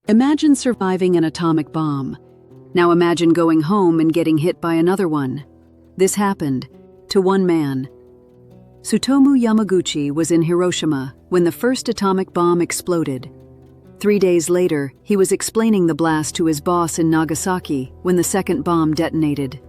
Imagine surviving an atomic bomb. Now imagine going home and getting hit by another one. This happened to one man. Tsutomu Yamaguchi was in Hiroshima when the first atomic bomb exploded. 3 days later, he was explaining the blast to his boss in Nagasaki when the second bomb detonated.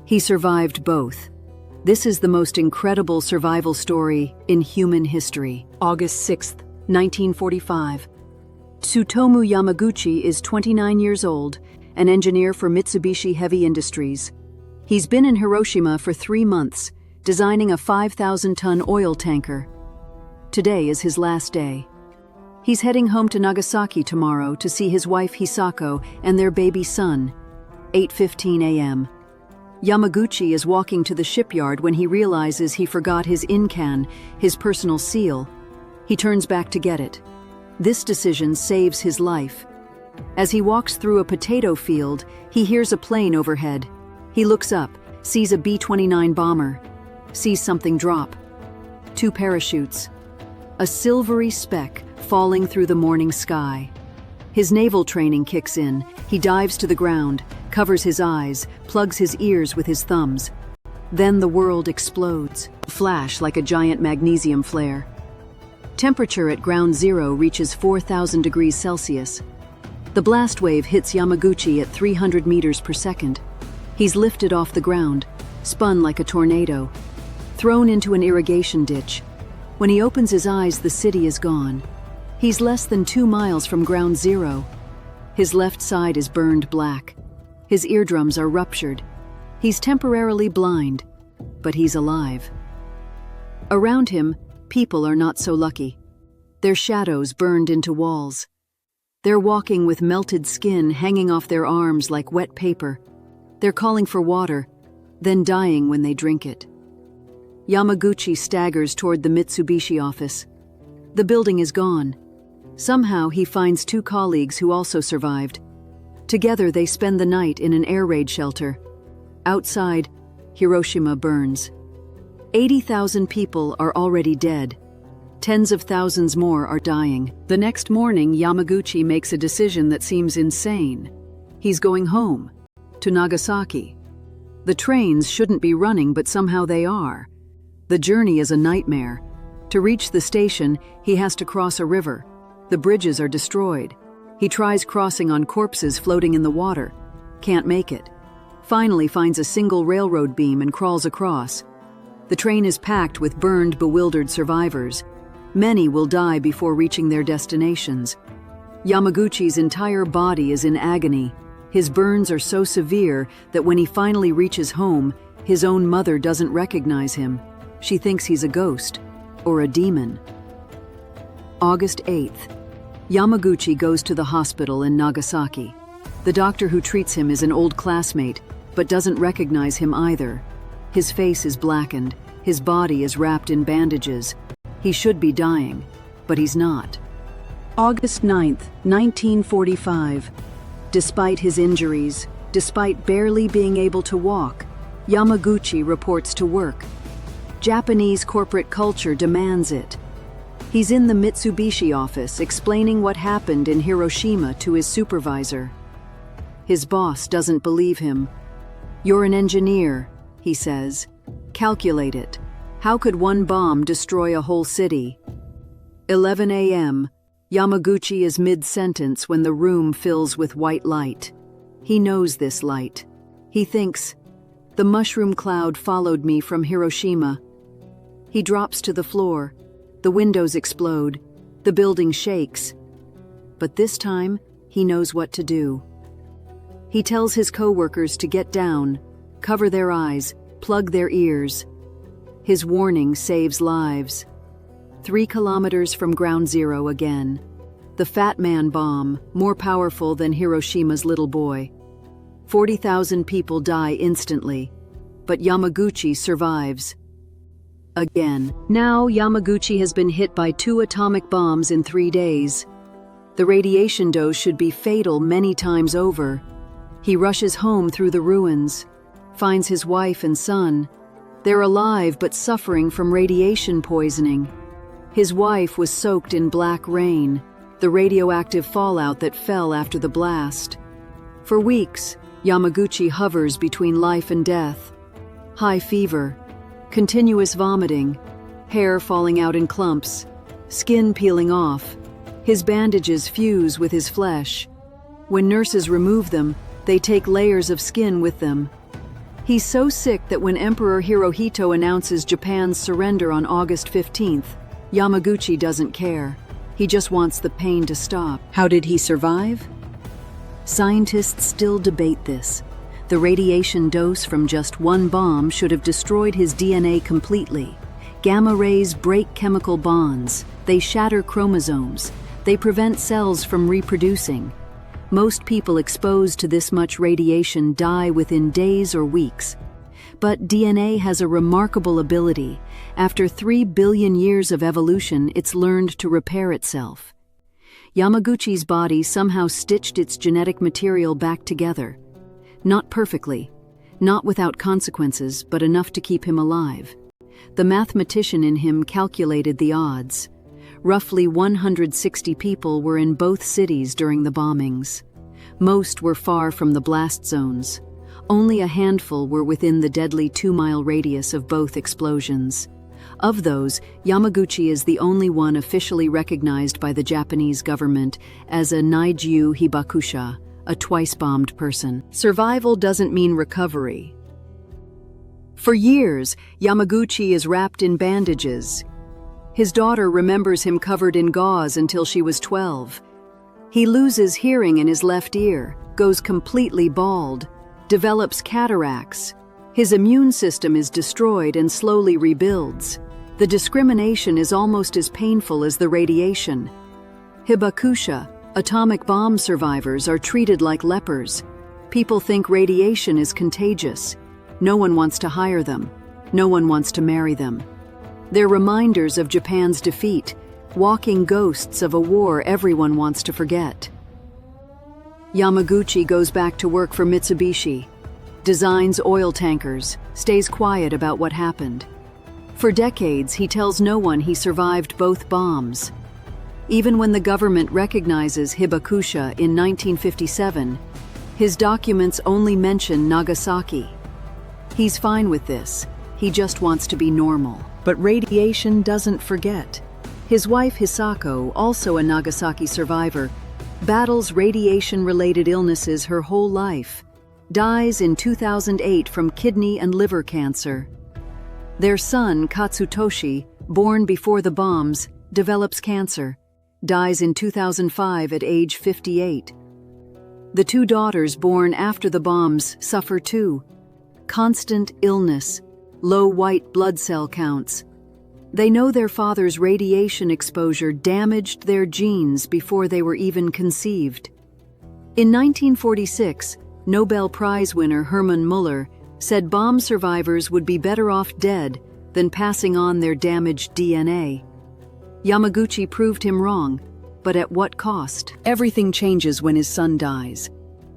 He survived both. This is the most incredible survival story in human history. August 6, 1945. Tsutomu Yamaguchi is 29 years old, an engineer for Mitsubishi Heavy Industries. He's been in Hiroshima for 3 months, designing a 5,000-ton oil tanker. Today is his last day. He's heading home to Nagasaki tomorrow to see his wife Hisako and their baby son. 8:15 a.m. Yamaguchi is walking to the shipyard when he realizes he forgot his incan, his personal seal. He turns back to get it. This decision saves his life. As he walks through a potato field, he hears a plane overhead. He looks up, sees a B-29 bomber, sees something drop. 2 parachutes. A silvery speck falling through the morning sky. His naval training kicks in. He dives to the ground, covers his eyes, plugs his ears with his thumbs. Then the world explodes, flash like a giant magnesium flare. Temperature at ground zero reaches 4,000 degrees Celsius. The blast wave hits Yamaguchi at 300 meters per second. He's lifted off the ground, spun like a tornado, thrown into an irrigation ditch. When he opens his eyes, the city is gone. He's less than 2 miles from ground zero. His left side is burned black. His eardrums are ruptured. He's temporarily blind, but he's alive. Around him, people are not so lucky. Their shadows burned into walls. They're walking with melted skin hanging off their arms like wet paper. They're calling for water, then dying when they drink it. Yamaguchi staggers toward the Mitsubishi office. The building is gone. Somehow he finds 2 colleagues who also survived. Together they spend the night in an air raid shelter. Outside, Hiroshima burns. 80,000 people are already dead. Tens of thousands more are dying. The next morning, Yamaguchi makes a decision that seems insane. He's going home, to Nagasaki. The trains shouldn't be running, but somehow they are. The journey is a nightmare. To reach the station, he has to cross a river. The bridges are destroyed. He tries crossing on corpses floating in the water. Can't make it. Finally finds a single railroad beam and crawls across. The train is packed with burned, bewildered survivors. Many will die before reaching their destinations. Yamaguchi's entire body is in agony. His burns are so severe that when he finally reaches home, his own mother doesn't recognize him. She thinks he's a ghost or a demon. August 8th. Yamaguchi goes to the hospital in Nagasaki. The doctor who treats him is an old classmate, but doesn't recognize him either. His face is blackened. His body is wrapped in bandages. He should be dying, but he's not. August 9th, 1945. Despite his injuries, despite barely being able to walk, Yamaguchi reports to work. Japanese corporate culture demands it. He's in the Mitsubishi office explaining what happened in Hiroshima to his supervisor. His boss doesn't believe him. "You're an engineer," he says. "Calculate it. How could one bomb destroy a whole city?" 11 a.m. Yamaguchi is mid-sentence when the room fills with white light. He knows this light. He thinks, "The mushroom cloud followed me from Hiroshima." He drops to the floor. The windows explode. The building shakes. But this time, he knows what to do. He tells his co-workers to get down, cover their eyes, plug their ears. His warning saves lives. 3 kilometers from ground zero again. The Fat Man bomb, more powerful than Hiroshima's little boy. 40,000 people die instantly, but Yamaguchi survives. Again. Now Yamaguchi has been hit by 2 atomic bombs in 3 days. The radiation dose should be fatal many times over. He rushes home through the ruins, finds his wife and son. They're alive but suffering from radiation poisoning. His wife was soaked in black rain. the radioactive fallout that fell after the blast. For weeks, Yamaguchi hovers between life and death. High fever, continuous vomiting, hair falling out in clumps, skin peeling off. His bandages fuse with his flesh. When nurses remove them, they take layers of skin with them. He's so sick that when Emperor Hirohito announces Japan's surrender on August 15th, Yamaguchi doesn't care. He just wants the pain to stop. How did he survive? Scientists still debate this. The radiation dose from just one bomb should have destroyed his DNA completely. Gamma rays break chemical bonds. They shatter chromosomes. They prevent cells from reproducing. Most people exposed to this much radiation die within days or weeks. But DNA has a remarkable ability. After 3 billion years of evolution, it's learned to repair itself. Yamaguchi's body somehow stitched its genetic material back together. Not perfectly, not without consequences, but enough to keep him alive. The mathematician in him calculated the odds. Roughly 160 people were in both cities during the bombings. Most were far from the blast zones. Only a handful were within the deadly 2-mile radius of both explosions. Of those, Yamaguchi is the only one officially recognized by the Japanese government as a Naiju Hibakusha, a twice-bombed person. Survival doesn't mean recovery. For years, Yamaguchi is wrapped in bandages. His daughter remembers him covered in gauze until she was 12. He loses hearing in his left ear, goes completely bald, develops cataracts. His immune system is destroyed and slowly rebuilds. The discrimination is almost as painful as the radiation. Hibakusha, atomic bomb survivors, are treated like lepers. People think radiation is contagious. No one wants to hire them. No one wants to marry them. They're reminders of Japan's defeat, walking ghosts of a war everyone wants to forget. Yamaguchi goes back to work for Mitsubishi, designs oil tankers, stays quiet about what happened. For decades, he tells no one he survived both bombs. Even when the government recognizes Hibakusha in 1957, his documents only mention Nagasaki. He's fine with this. He just wants to be normal. But radiation doesn't forget. His wife Hisako, also a Nagasaki survivor, battles radiation-related illnesses her whole life, dies in 2008 from kidney and liver cancer. Their son, Katsutoshi, born before the bombs, develops cancer, dies in 2005 at age 58. The 2 daughters born after the bombs suffer too. Constant illness, low white blood cell counts. They know their father's radiation exposure damaged their genes before they were even conceived. In 1946, Nobel Prize winner Hermann Muller said bomb survivors would be better off dead than passing on their damaged DNA. Yamaguchi proved him wrong, but at what cost? Everything changes when his son dies.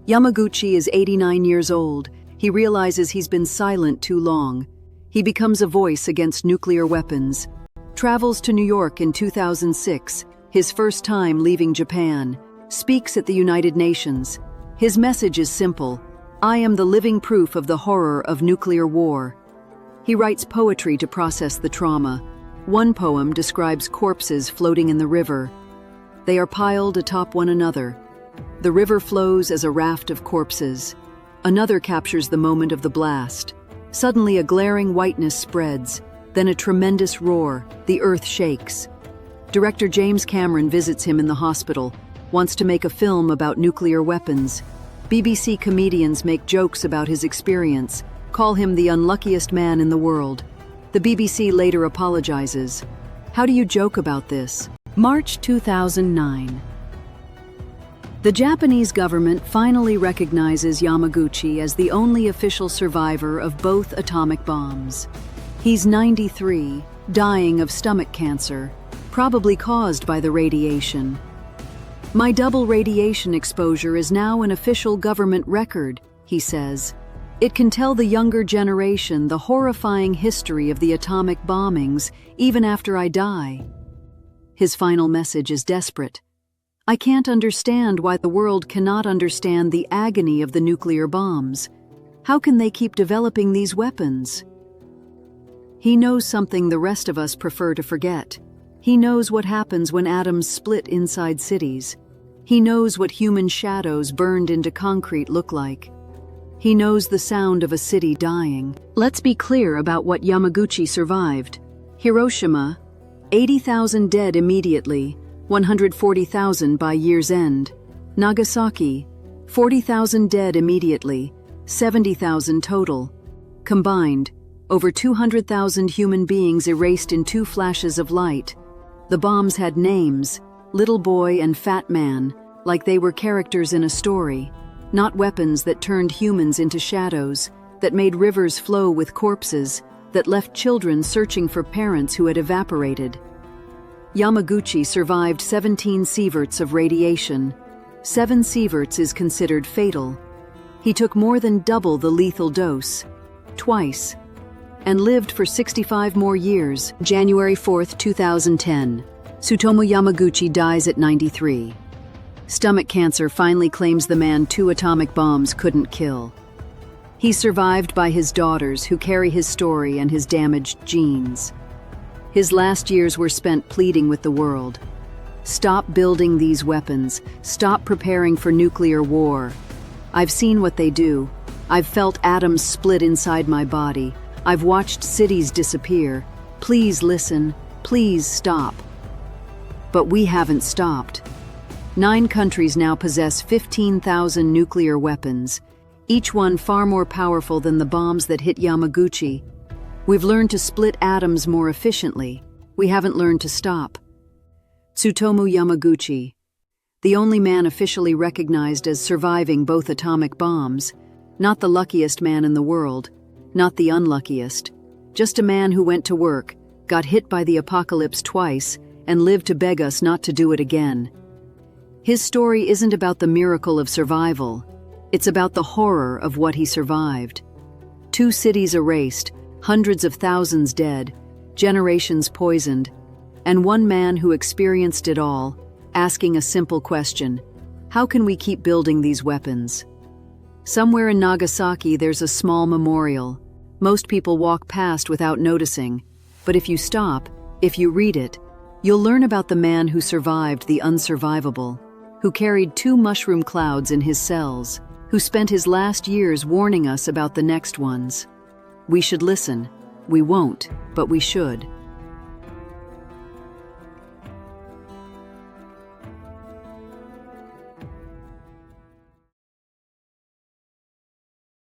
Yamaguchi is 89 years old. He realizes he's been silent too long. He becomes a voice against nuclear weapons, travels to New York in 2006, his first time leaving Japan, speaks at the United Nations. His message is simple: I am the living proof of the horror of nuclear war. He writes poetry to process the trauma. One poem describes corpses floating in the river. They are piled atop one another. The river flows as a raft of corpses. Another captures the moment of the blast. Suddenly a glaring whiteness spreads, then a tremendous roar. The earth shakes. Director James Cameron visits him in the hospital, wants to make a film about nuclear weapons. BBC comedians make jokes about his experience, call him the unluckiest man in the world. The BBC later apologizes. How do you joke about this? March 2009. The Japanese government finally recognizes Yamaguchi as the only official survivor of both atomic bombs. He's 93, dying of stomach cancer, probably caused by the radiation. My double radiation exposure is now an official government record, he says. It can tell the younger generation the horrifying history of the atomic bombings even after I die. His final message is desperate. I can't understand why the world cannot understand the agony of the nuclear bombs. How can they keep developing these weapons? He knows something the rest of us prefer to forget. He knows what happens when atoms split inside cities. He knows what human shadows burned into concrete look like. He knows the sound of a city dying. Let's be clear about what Yamaguchi survived. Hiroshima, 80,000 dead immediately, 140,000 by year's end. Nagasaki, 40,000 dead immediately, 70,000 total. Combined, over 200,000 human beings erased in 2 flashes of light. The bombs had names, Little Boy and Fat Man, like they were characters in a story, not weapons that turned humans into shadows, that made rivers flow with corpses, that left children searching for parents who had evaporated. Yamaguchi survived 17 sieverts of radiation. 7 sieverts is considered fatal. He took more than double the lethal dose, twice, and lived for 65 more years. January 4, 2010. Tsutomu Yamaguchi dies at 93. Stomach cancer finally claims the man 2 atomic bombs couldn't kill. He's survived by his daughters who carry his story and his damaged genes. His last years were spent pleading with the world. Stop building these weapons. Stop preparing for nuclear war. I've seen what they do. I've felt atoms split inside my body. I've watched cities disappear. Please listen. Please stop. But we haven't stopped. 9 countries now possess 15,000 nuclear weapons, each one far more powerful than the bombs that hit Yamaguchi. We've learned to split atoms more efficiently. We haven't learned to stop. Tsutomu Yamaguchi, the only man officially recognized as surviving both atomic bombs, not the luckiest man in the world, not the unluckiest, just a man who went to work, got hit by the apocalypse twice, and lived to beg us not to do it again. His story isn't about the miracle of survival. It's about the horror of what he survived. 2 cities erased, hundreds of thousands dead, generations poisoned, and one man who experienced it all, asking a simple question: how can we keep building these weapons? Somewhere in Nagasaki there's a small memorial. Most people walk past without noticing, but if you stop, if you read it, you'll learn about the man who survived the unsurvivable, who carried 2 mushroom clouds in his cells, who spent his last years warning us about the next ones. We should listen. We won't, but we should.